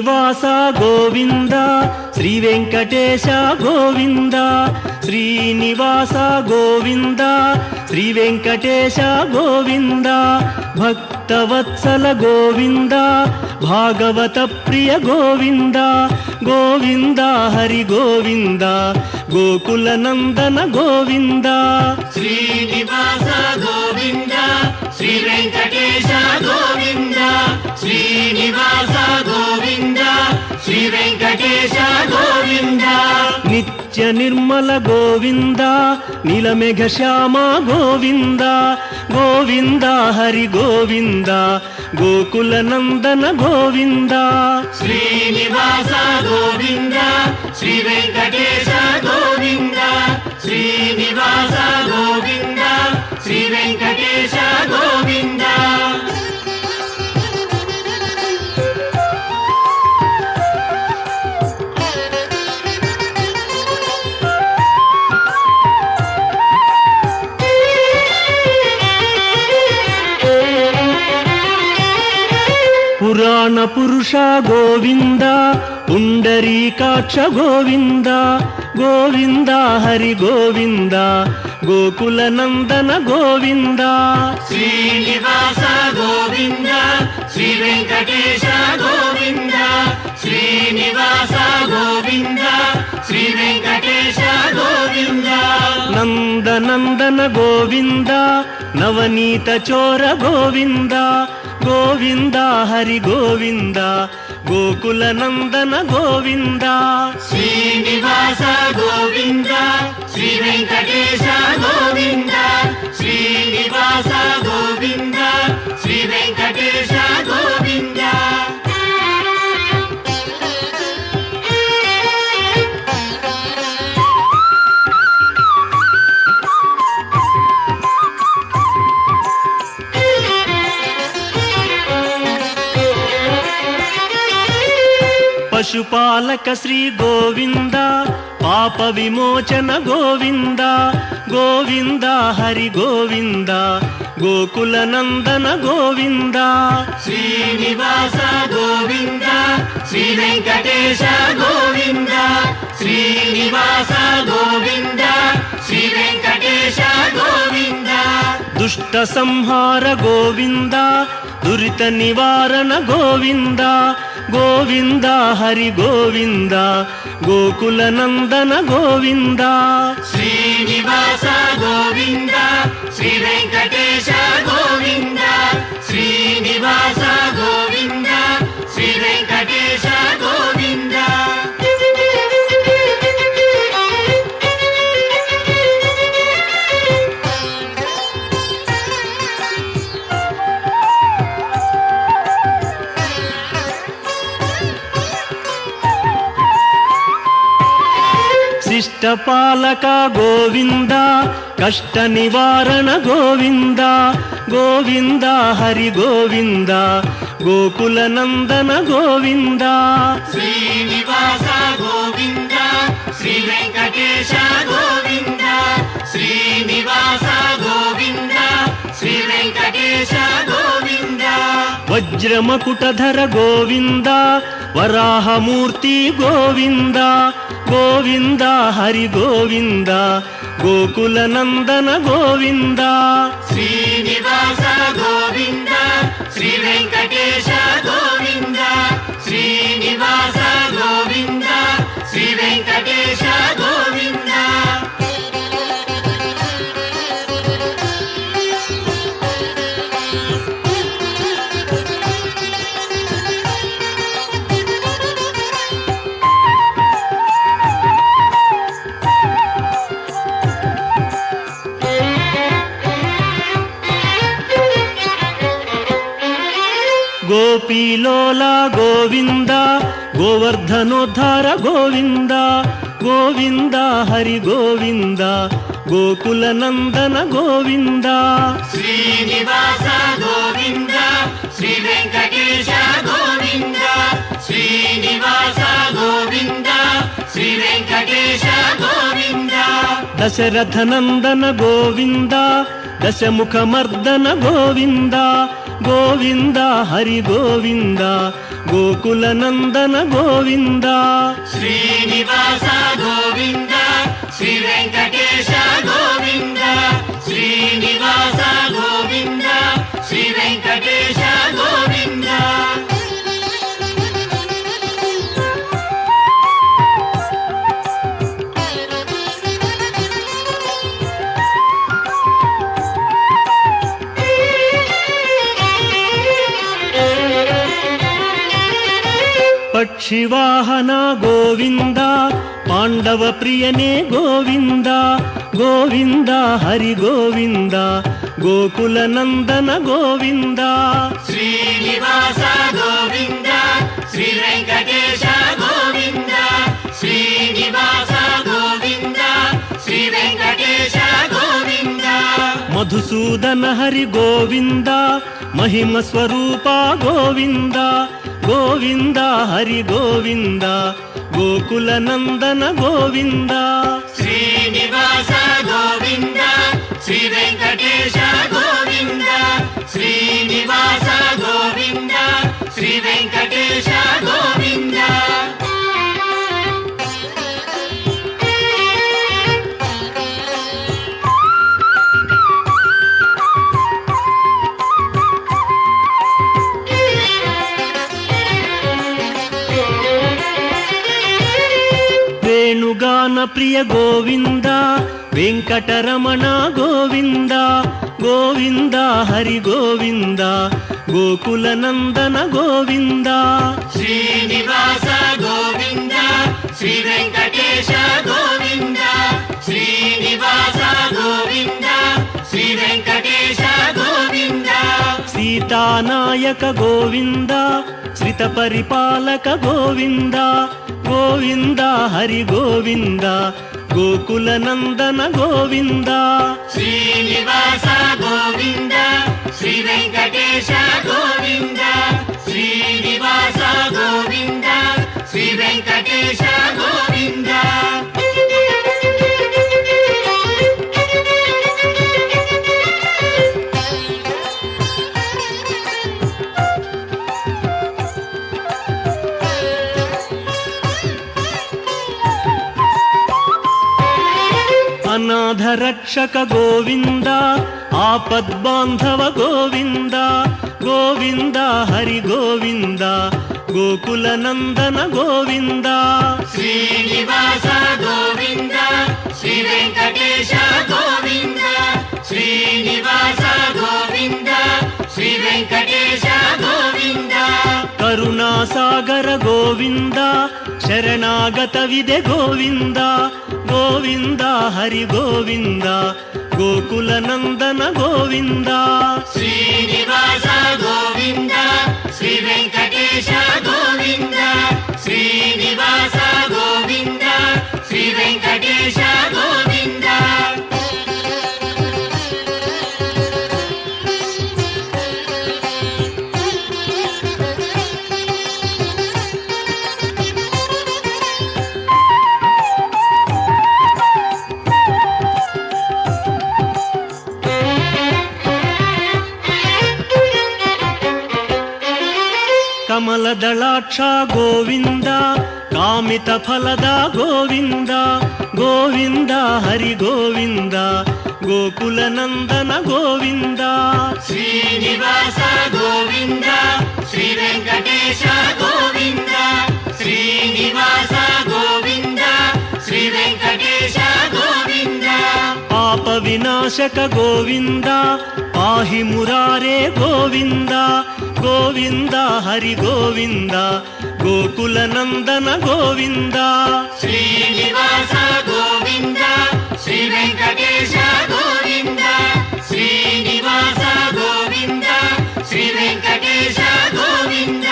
శ్రీనివాస గోవింద శ్రీ వెంకటేశ గోవింద శ్రీనివాస గోవింద శ్రీ వెంకటేశ గోవింద భక్తవత్సల గోవింద భాగవత ప్రియ గోవింద గోవింద హరి గోవింద గోకుల నందన గోవింద శ్రీనివాస గోవింద శ్రీ వెంకటేశ గోవింద శ్రీనివాస గోవింద శ్రీ వెంకటేశ గోవింద నిత్య నిర్మల గోవింద నీలమేఘ శ్యామ గోవింద గోవింద హరి గోవింద గోకుల నందన గోవింద శ్రీనివాస గోవింద శ్రీ వెంకటేశ గోవింద శ్రీనివాస గోవింద శ్రీ వెంకటేశ గోవింద పురాణ పురుష గోవింద పుండరీకాక్ష గోవింద గోవింద హరి గోవింద గోకుల నందన గోవింద శ్రీనివాస గోవింద శ్రీ వెంకటేశ గోవింద శ్రీనివాస గోవింద శ్రీ వెంకటేశ గోవింద నందనందన గోవింద నవనీత చోర గోవింద గోవింద హరి గోవింద గోకుల నందన గోవింద శ్రీనివాస గోవింద శ్రీ వెంకటేశ గోవింద శ్రీనివాస గోవింద శ్రీ వెంకటేశ గోవింద పశుపాలక శ్రీ గోవింద పాప విమోచన గోవింద గోవింద హరి గోవింద గోకుల నందన గోవింద శ్రీనివాస గోవింద శ్రీ వెంకటేశ గోవింద శ్రీనివాస గోవింద శ్రీ వెంకటేశ గోవింద దుష్ట సంహార గోవింద దురిత నివారణ గోవింద గోవింద హరి గోవింద గోకుల నందన గోవింద శ్రీనివాస గోవింద శ్రీ వెంకటేశ గోవింద శ్రీనివాస గోవింద శ్రీ వెంకటేశ గోవింద శిష్టపాలక గోవింద కష్ట నివారణ గోవింద గోవింద హరి గోవింద గోకుల నందన గోవింద శ్రీనివాస గోవింద శ్రీ వెంకటేశ గోవింద శ్రీనివాస గోవింద శ్రీ వెంకటేశ గోవింద వజ్రమకుటధర గోవింద వరాహమూర్తి గోవింద గోవింద హరి గోవింద గోకుల నందన గోవింద శ్రీనివాస గోవింద శ్రీ వెంకటేశ గోవింద శ్రీనివాస గోవింద శ్రీ వెంకటేశ గోవింద గోపీలోల గోవింద గోవర్ధనోద్ధార గోవింద గోవింద హరి గోవింద గోకుల నందన గోవింద శ్రీనివాస గోవింద శ్రీ వెంకటేశ గోవింద శ్రీనివాస గోవింద శ్రీ వెంకటేశ గోవింద దశరథ నందన గోవింద దశముఖ మర్దన గోవింద గోవింద హరి గోవింద ಗೋಕುಲನಂದನ ಗೋವಿಂದ ಶ್ರೀನಿವಾಸ ಗೋವಿಂದ ಶ್ರೀ ವೆಂಕಟೇಶ ಗೋವಿಂದ ಶ್ರೀನಿವಾಸ ಗೋವಿಂದ ಶ್ರೀ ವೆಂಕಟೇಶ ಗೋವಿಂದ ಪಕ್ಷಿವಾಹನ ಗೋವಿಂದ ಪಾಂಡವ ಪ್ರಿಯನೇ ಗೋವಿಂದ ಗೋವಿಂದ ಹರಿ ಗೋವಿಂದ ಗೋಕುಲನಂದನ ಗೋವಿಂದ ಶ್ರೀನಿವಾಸ ಗೋವಿಂದ ಶ್ರೀ ವೆಂಕಟೇಶ ಗೋವಿಂದ ಶ್ರೀನಿವಾಸ ಗೋವಿಂದ ಶ್ರೀ ವೆಂಕಟೇಶ ಗೋವಿಂದ ಮಧುಸೂದನ ಹರಿ ಗೋವಿಂದ ಮಹಿಮ ಸ್ವರೂಪ ಗೋವಿಂದ ಗೋವಿಂದ ಹರಿ ಗೋವಿಂದ ಗೋಕುಲನಂದನ ಗೋವಿಂದ ಶ್ರೀನಿವಾಸ ಗೋವಿಂದ ಶ್ರೀ ವೆಂಕಟೇಶ ಗೋವಿಂದ ಶ್ರೀನಿವಾಸ ಗೋವಿಂದ ಶ್ರೀ ವೆಂಕಟೇಶ ಗೋವಿಂದ ವೇಣುಗಾನ ಪ್ರಿಯ ಗೋವಿಂದ ವೆಂಕಟರಮಣ ಗೋವಿಂದ ಗೋವಿಂದ ಹರಿ ಗೋವಿಂದ ಗೋಕುಲನಂದನ ಗೋವಿಂದ ಶ್ರೀನಿವಾಸ ಗೋವಿಂದ ಶ್ರೀ ವೆಂಕಟೇಶ ಗೋವಿಂದ ಶ್ರೀನಿವಾಸ ಗೋವಿಂದ ಶ್ರೀ ವೆಂಕಟೇಶ ಗೋವಿಂದ ಸೀತಾನಾಯಕ ಗೋವಿಂದ ಶ್ರಿತ ಪರಿಪಾಲಕ ಗೋವಿಂದ ಗೋವಿಂದ ಹರಿ ಗೋವಿಂದ ಗೋಕುಲನಂದನ ಗೋವಿಂದ ಶ್ರೀನಿವಾಸ ಗೋವಿಂದ ಶ್ರೀ ವೆಂಕಟೇಶ ಗೋವಿಂದ ಶ್ರೀನಿವಾಸ ಗೋವಿಂದ ಶ್ರೀ ವೆಂಕಟೇಶ ಗೋವಿಂದ ಅನಾಥ ರಕ್ಷಕ ಗೋವಿಂದ ಆಪದ್ಬಾಂಧವ ಗೋವಿಂದ ಗೋವಿಂದ ಹರಿ ಗೋವಿಂದ ಗೋಕುಲನಂದನ ಗೋವಿಂದ ಶ್ರೀನಿವಾಸ ಗೋವಿಂದ ಶ್ರೀ ವೆಂಕಟೇಶ ಗೋವಿಂದ ಶ್ರೀನಿವಾಸ ಗೋವಿಂದ ಶ್ರೀ ವೆಂಕಟೇಶ ಗೋವಿಂದ ಕರುಣಾಸಾಗರ ಗೋವಿಂದ ಶರಣಾಗತವಿದೆ ಗೋವಿಂದ ಗೋವಿಂದ ಹರಿ ಗೋವಿಂದ ಗೋಕುಲನಂದನ ಗೋವಿಂದ ಶ್ರೀನಿವಾಸ ಗೋವಿಂದ ಶ್ರೀ ವೆಂಕಟೇಶ ಗೋವಿಂದ ಶ್ರೀನಿವಾಸ ಗೋವಿಂದ ಶ್ರೀ ವೆಂಕಟೇಶ ಗೋವಿಂದ ಕಮಲದಳಾಕ್ಷ ಗೋವಿಂದ ಕಾಮಿತ ಫಲದ ಗೋವಿಂದ ಗೋವಿಂದ ಹರಿ ಗೋವಿಂದ ಗೋಕುಲನಂದನ ಗೋವಿಂದ ಶ್ರೀನಿವಾಸ ಗೋವಿಂದ ಶ್ರೀ ವೆಂಕಟೇಶ ಗೋವಿಂದ ಶ್ರೀನಿವಾಸ ಗೋವಿಂದ ಶ್ರೀ ವೆಂಕಟೇಶ ಗೋವಿಂದ ಪಾಪ ವಿನಾಶಕ ಗೋವಿಂದ ಪಾಹಿ ಮುರಾರೇ ಗೋವಿಂದ ಗೋವಿಂದ ಹರಿ ಗೋವಿಂದ ಗೋಕುಲನಂದನ ಗೋವಿಂದ ಶ್ರೀನಿವಾಸ ಗೋವಿಂದ ಶ್ರೀ ವೆಂಕಟೇಶ ಗೋವಿಂದ ಶ್ರೀನಿವಾಸ ಗೋವಿಂದ ಶ್ರೀ ವೆಂಕಟೇಶ ಗೋವಿಂದ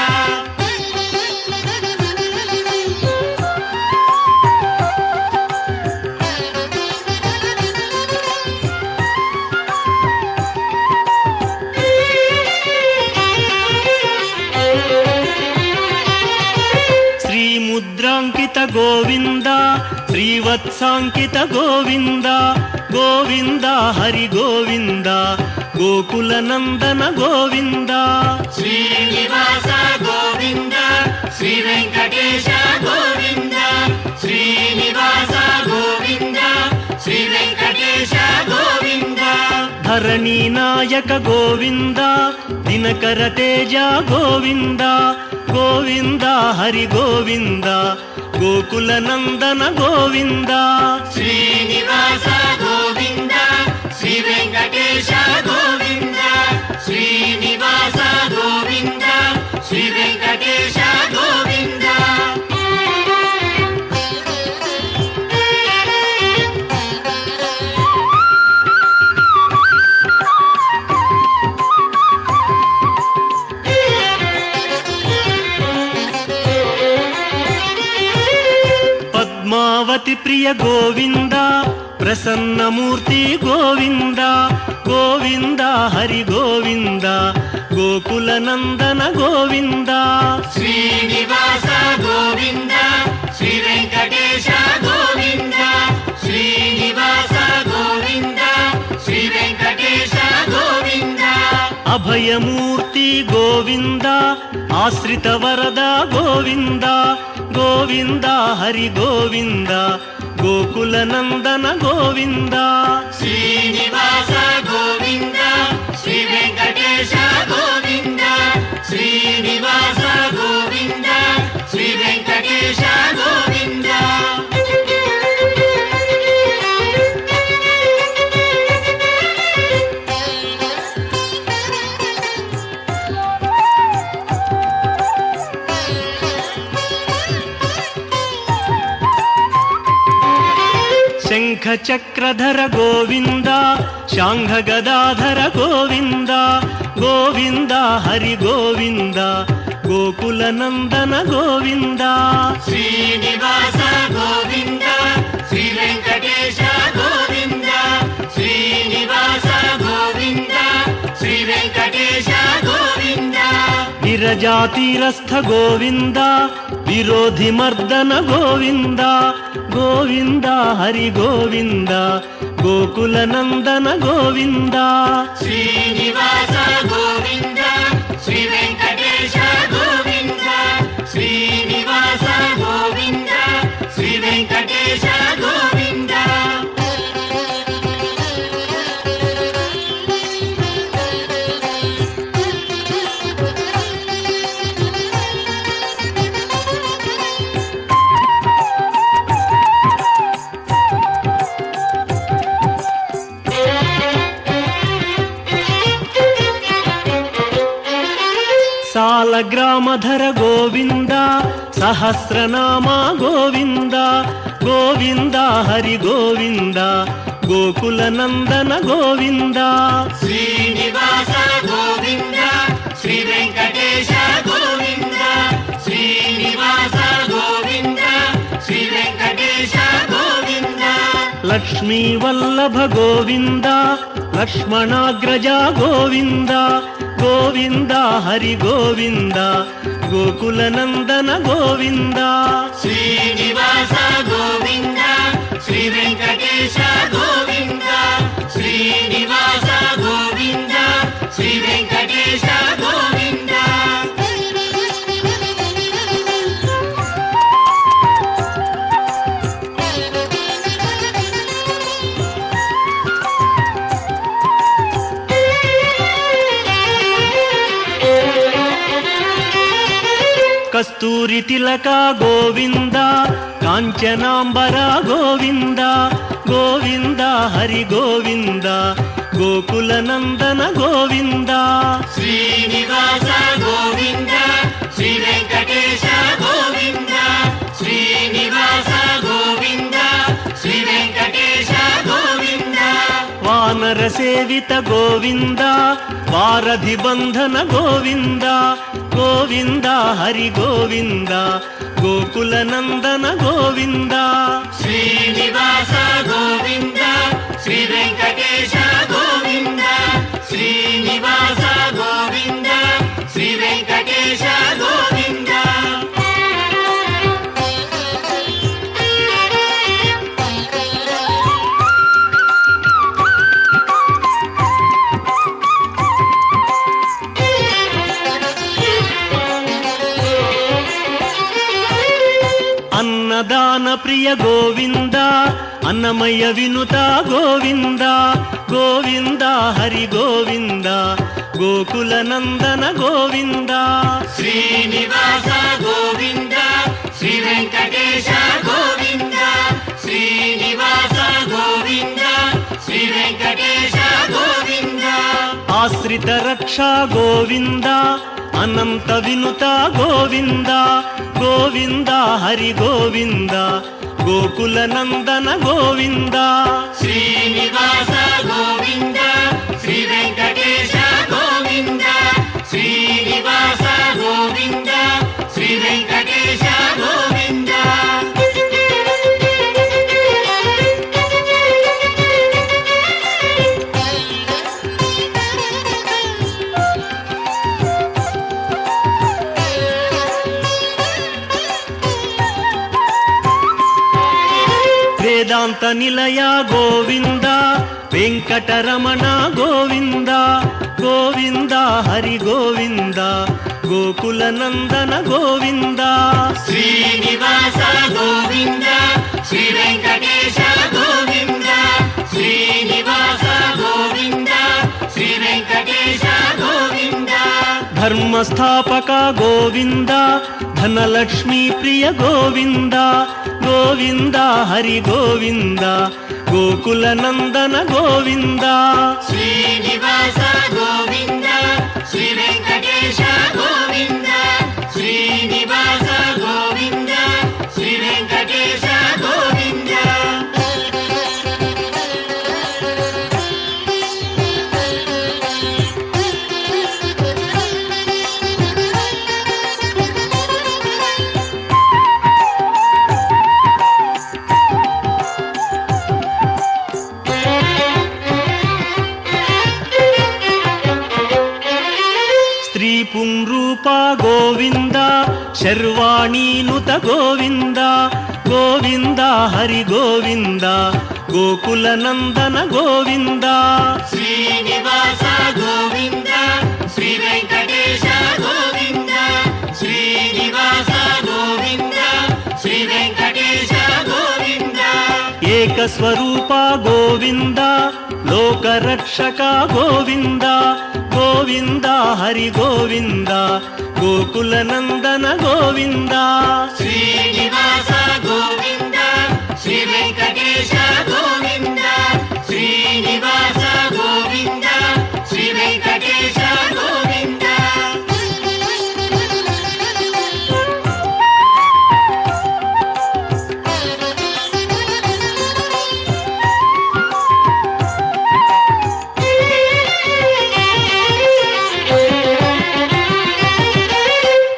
ಮುದ್ರಾಂಕಿತ ಗೋವಿಂದ ಶ್ರೀವತ್ಸಾಂಕಿತ ಗೋವಿಂದ ಗೋವಿಂದ ಹರಿ ಗೋವಿಂದ ಗೋಕುಲನಂದನ ಗೋವಿಂದ ಶ್ರೀನಿವಾಸ ಗೋವಿಂದ శ్రీ వెంకటేశ గోవింద శ్రీనివాస గోవింద శ్రీ వెంకటేశ గోవింద ధరణీ నాయక గోవింద దినకర తేజ గోవింద గోవింద హరి గోవింద గోకుల నందన గోవింద శ్రీనివాస గోవింద శ్రీ వెంకటేశ గోవింద శ్రీనివాస గోవింద శ్రీ వెంకటేశ గోవింద పద్మావతి ప్రియ గోవింద ప్రసన్నమూర్తి గోవింద గోవింద హరి గోవింద గోకుల నందన గోవింద శ్రీనివాస గోవింద శ్రీ వెంకటేశ గోవింద శ్రీనివాస గోవింద శ్రీ వెంకటేశ గోవింద అభయమూర్తి గోవింద ఆశ్రిత వరద గోవింద గోవింద హరి గోవింద గోకుల నందన గోవింద శ్రీనివాస గోవింద శ్రీ వెంకటేశ గోవింద శ్రీనివాస గోవింద శ్రీ వెంకటేశ గోవింద శంఖ చక్రధర గోవింద శాంఘ గదాధర గోవింద గోవింద హరి గోవింద గోకుల నందన గోవింద శ్రీనివాస గోవింద శ్రీ వెంకటేశ గోవింద శ్రీనివాస గోవింద శ్రీ వెంకటేశ గోవింద విరజాతీరస్థ గోవింద విరోధి మర్దన గోవింద గోవింద హరి గోవింద గోకుల నందన గోవింద శ్రీనివాస గోవింద శ్రీ వెంకటేశ గోవింద శ్రీనివాస గోవింద శ్రీ వెంకటేశ గోవింద సాలగ్రామధర గోవింద సహస్రనామ గోవింద గోవింద హరి గోవింద గోకుల నందన గోవింద శ్రీనివాస గోవింద శ్రీ వెంకటేశ గోవింద శ్రీనివాస గోవింద శ్రీ వెంకటేశ గోవింద లక్ష్మీ వల్లభ గోవింద లక్ష్మణాగ్రజ గోవింద గోవింద హరి గోవింద గోకుల నందన గోవింద శ్రీనివాస గోవింద శ్రీ వెంకటేశ గోవింద శ్రీనివాస గోవింద శ్రీ వెంకటేశ గోవింద కస్తూరి తిలక గోవింద కాంచనాంబర గోవింద గోవింద హరి గోవింద గోకుల నందన గోవింద శ్రీనివాస గోవింద శ్రీ వెంకటేశ గోవింద శ్రీనివాస గోవింద శ్రీ వెంకటేశ గోవింద వానర సేవిత గోవింద వారధి బంధన గోవింద గోవింద హరి గోవింద గోకుల నందన గోవింద శ్రీనివాస గోవింద శ్రీ వెంకటేశ గోవింద శ్రీనివాస గోవింద శ్రీ వెంకటేశ గోవింద ప్రియ గోవింద అన్నమయ్య వినుత గోవింద గోవింద హరి గోవింద గోకుల నందన గోవింద శ్రీనివాస గోవింద శ్రీ వెంకటేశ గోవింద శ్రీనివాస గోవింద శ్రీ వెంకటేశ గోవింద ఆశ్రిత రక్ష గోవింద అనంత వినుత గోవింద గోవింద హరి గోవింద గోకుల నందన గోవింద శ్రీనివాస గోవింద శ్రీ వెంకటేశ గోవింద శ్రీనివాస గోవింద శ్రీ వెంకటేశ గోవింద వేదాంత నిలయ గోవింద వెంకటరమణ గోవింద గోవింద హరి గోవింద గోకుల నందన గోవింద శ్రీనివాస గోవింద శ్రీ వెంకటేశ గోవింద శ్రీనివాస గోవింద శ్రీ వెంకటేశ గోవింద ధర్మస్థాపక గోవింద ధనలక్ష్మీ ప్రియ గోవింద గోవింద హరి గోవింద గోకుల నందన గోవింద శ్రీనివాస గోవింద శ్రీ వెంకటేశ గోవింద శ్రీనివాస గోవింద శ్రీ వెంకటేశ గోవింద స్త్రీ పుంరూప గోవింద శర్వాణీనుత గోవింద గోవింద హరి గోవింద గోకుల నందన గోవింద శ్రీనివాస గోవింద శ్రీ వెంకటేశ గోవింద శ్రీనివాస గోవింద శ్రీ వెంకటేశ గోవింద ఏకస్వరూప గోవింద లోకరక్షక గోవింద గోవింద హరి గోవింద గోకుల నందన గోవింద శ్రీనివాస గోవింద శ్రీ వెంకటేశ గోవింద శ్రీనివాస గోవింద శ్రీ వెంకటేశ గోవింద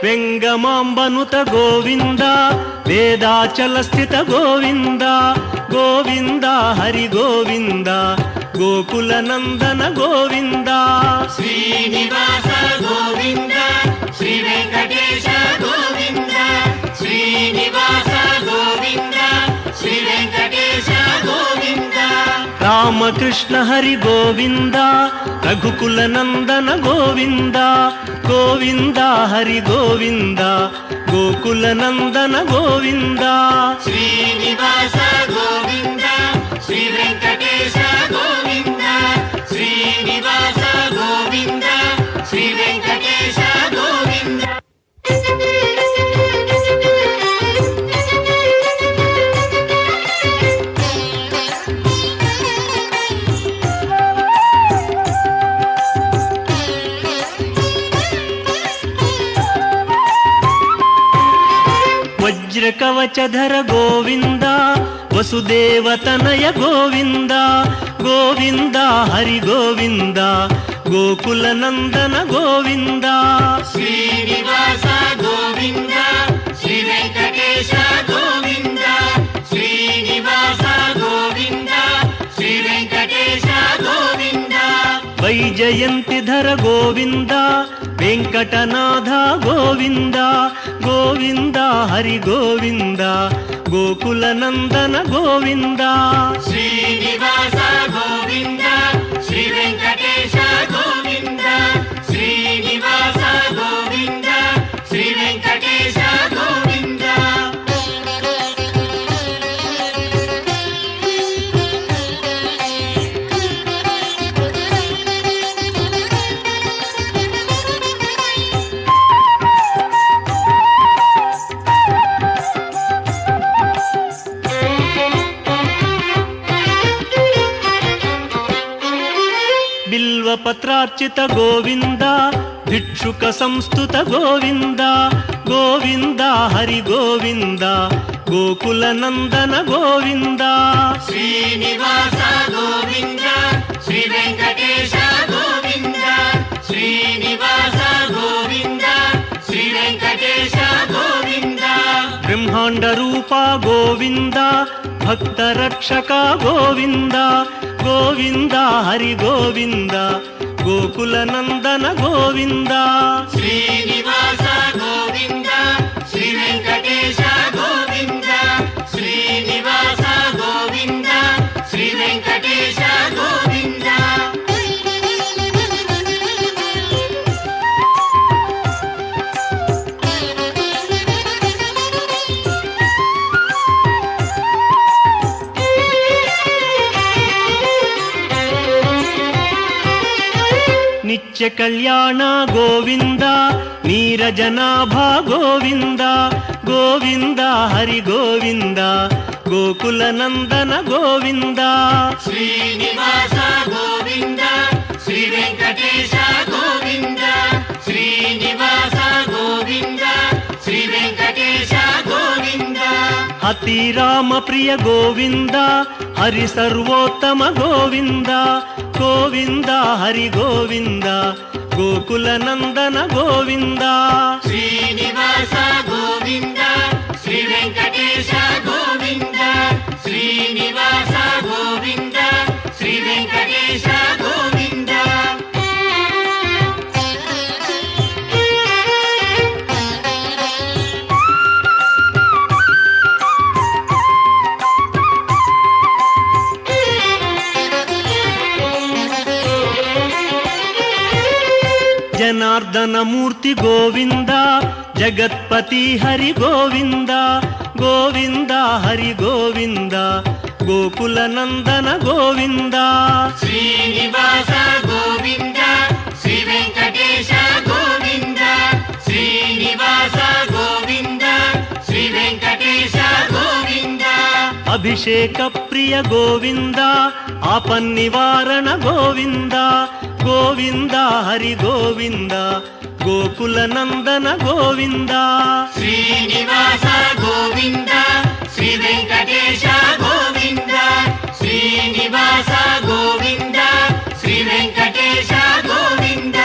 వెంగమాంబనుత గోవింద వేదాచల స్థిత గోవింద గోవింద హరి గోవింద గోకుల నందన గోవింద శ్రీనివాస గోవింద శ్రీ వెంకటేశ గోవింద శ్రీనివాస గోవింద శ్రీ వెంకటేశ గోవింద రామకృష్ణ హరి గోవింద రఘుకుల నందన గోవింద గోవింద హరి గోవింద గోకుల నందన గోవింద శ్రీనివాస గోవింద శ్రీ వెంకటేశ గోవింద శ్రీనివాస గోవింద శ్రీ వెంకటేశ గోవింద వజ్రకవచధర గోవింద వసుదేవతనయ గోవింద గోవింద హరి గోవింద గోకుల నందన గోవింద శ్రీనివాస గోవింద శ్రీ వెంకటేశ గోవింద శ్రీనివాస గోవింద శ్రీ వెంకటేశ గోవింద వైజయంతిధర గోవింద వెంకటనాథ గోవింద గోవింద హరి గోవింద గోకుల నందన గోవింద శ్రీనివాస గోవింద శ్రీ వెంకటేశ గోవింద శ్రీనివాస గోవింద శ్రీ వెంకటేశ గోవింద బిల్వపత్రార్చిత గోవింద భిక్షుక సంస్థుత గోవింద గోవింద హరి గోవింద గోకుల నందన గోవింద శ్రీనివాస గోవింద శ్రీ వెంకటేశ గోవింద శ్రీనివాస గోవింద శ్రీ వెంకటేశ గోవింద బ్రహ్మాండ రూప గోవింద భక్త రక్షక గోవింద గోవింద హరి గోవింద గోకుల నందన గోవింద శ్రీనివాస గోవింద శ్రీ వెంకటేశ గోవింద శ్రీనివాస గోవింద శ్రీ వెంకటేశ గోవింద నిత్య కళ్యాణ గోవింద నీరజనాభ గోవింద గోవింద హరి గోవింద గోకుల నందన గోవింద శ్రీనివాస గోవింద శ్రీ వెంకటేశ గోవింద శ్రీనివాస గోవింద శ్రీ వెంకటేశ గోవింద అతి రామ ప్రియ గోవింద హరి సర్వోత్తమ గోవింద గోవింద హరి గోవింద గోకుల నందన గోవింద శ్రీనివాస గోవింద శ్రీ వెంకటేశ గోవింద శ్రీనివాస గోవింద శ్రీ వెంకటేశ గోవింద జనార్దన మూర్తి గోవింద జగత్పతి హరి గోవింద గోవింద హరి గోవింద గోకుల నందన గోవింద శ్రీనివాస గోవింద శ్రీ వెంకటేశ గోవింద శ్రీనివాస గోవింద శ్రీ వెంకటేశ గోవింద అభిషేక ప్రియ గోవింద ఆపన్నివారణ గోవింద గోవింద హరి గోవింద గోకుల నందన గోవింద శ్రీనివాస గోవింద శ్రీ వెంకటేశ గోవింద శ్రీనివాస గోవింద శ్రీ వెంకటేశ గోవింద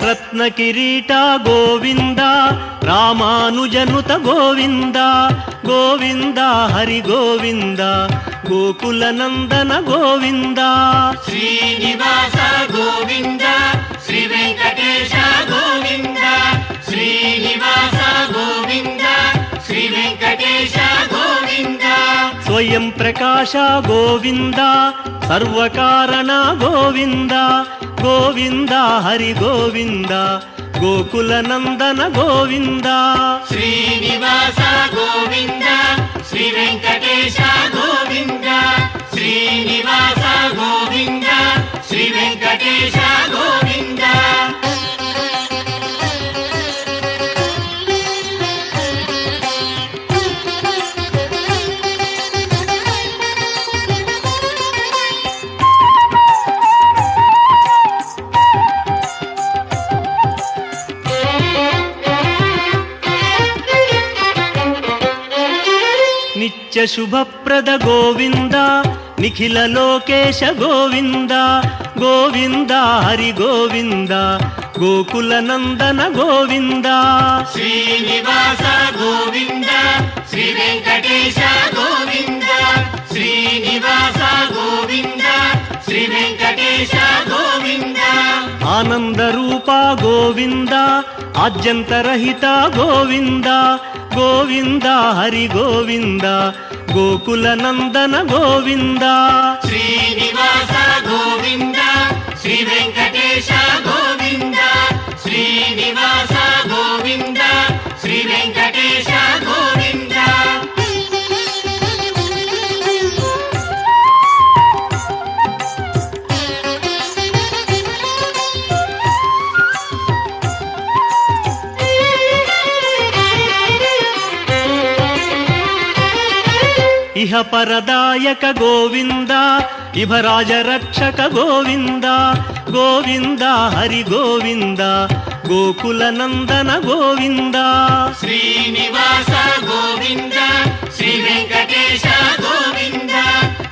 రత్న కిరీట గోవింద రామానుజనుత గోవింద గోవింద హరి గోవింద గోకుల నందన గోవింద శ్రీనివాస గోవింద శ్రీ వెంకటేశ గోవింద శ్రీనివాస గోవింద శ్రీ వెంకటేశ గోవింద స్వయం ప్రకాశ గోవింద సర్వకారణ గోవింద గోవింద హరి గోవింద గోకుల నందన గోవింద శ్రీనివాస గోవింద శ్రీ వెంకటేశ గోవింద శ్రీనివాస గోవింద శ్రీ వెంకటేశ గోవింద నిత్య శుభప్రద గోవింద నిఖిల లోకేశ గోవింద గోవింద హరి గోవింద గోకుల నందన గోవింద శ్రీనివాస గోవింద శ్రీ వెంకటేశ గోవింద శ్రీనివాస గోవింద శ్రీ వెంకటేశ గోవింద ఆనంద రూప గోవింద ఆద్యంతరహిత గోవింద గోవింద హరి గోవింద గోకుల నందన గోవింద శ్రీనివాస గోవింద శ్రీ వెంకటేశ గోవింద శ్రీనివాస గోవింద శ్రీ వెంకటేశ గోవింద ఇహ పరదాయక గోవింద ఇభరాజ రక్షక గోవింద గోవింద హరి గోవింద గోకుల నందన గోవింద శ్రీనివాస గోవింద శ్రీ వెంకటేశ గోవింద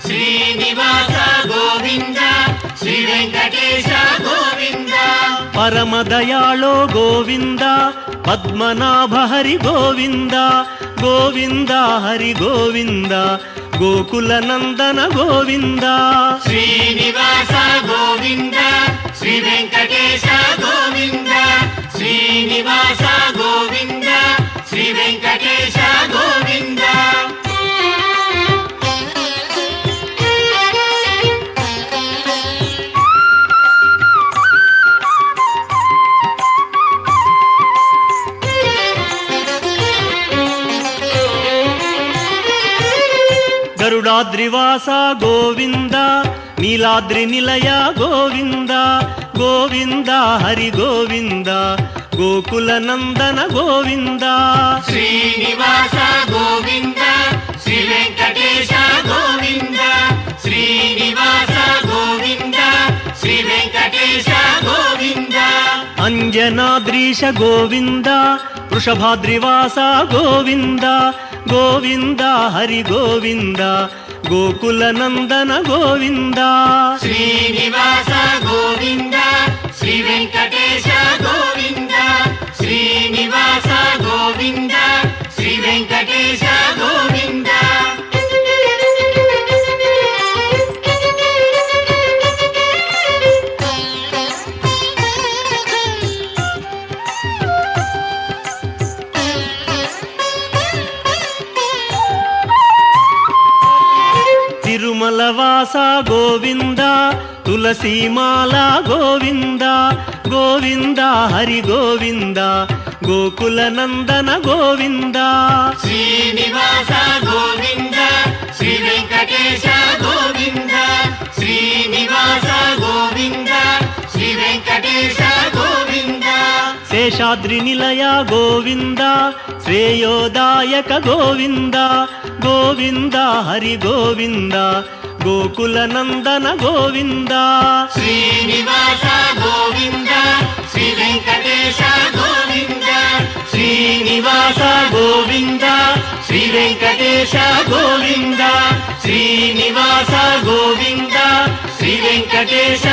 శ్రీనివాస గోవింద శ్రీ వెంకటేశ గోవింద పరమదయాళో గోవింద పద్మనాభ హరి గోవింద గోవింద హరి గోవింద గోకుల నందన గోవింద శ్రీనివాస గోవింద శ్రీ వెంకటేశ గోవింద శ్రీనివాస గోవింద శ్రీ వెంకటేశ గోవింద గరుడాద్రివాస గోవింద నీలాద్రి నిలయ గోవింద గోవింద హరి గోవింద గోకుల నందన గోవింద శ్రీనివాస గోవింద శ్రీ వెంకటేశ గోవింద శ్రీనివాస గోవింద శ్రీ వెంకటేశ గోవింద అంజనాద్రీశ గోవింద వృషభాద్రివాస గోవింద గోవింద హరి గోవింద గోకుల నందన గోవింద శ్రీనివాస గోవింద శ్రీ వెంకటేశ గోవింద శ్రీనివాస గోవింద శ్రీ వెంకటేశ గోవింద తిరుమలవాస గోవింద తులసీమాల గోవింద గోవింద హరి గోవింద గోకుల నందన గోవింద శ్రీనివాస గోవింద శ్రీ వెంకటేశ గోవింద శ్రీనివాస గోవింద శ్రీ వెంకటేశ గోవింద శేషాద్రి నిలయ గోవింద శ్రేయోదాయక గోవింద గోవింద హరి గోవింద గోకుల నందన గోవింద శ్రీనివాస గోవింద శ్రీ వెంకటేశ గోవింద శ్రీనివాస గోవింద శ్రీ వెంకటేశ గోవింద శ్రీనివాస గోవింద శ్రీ వెంకటేశ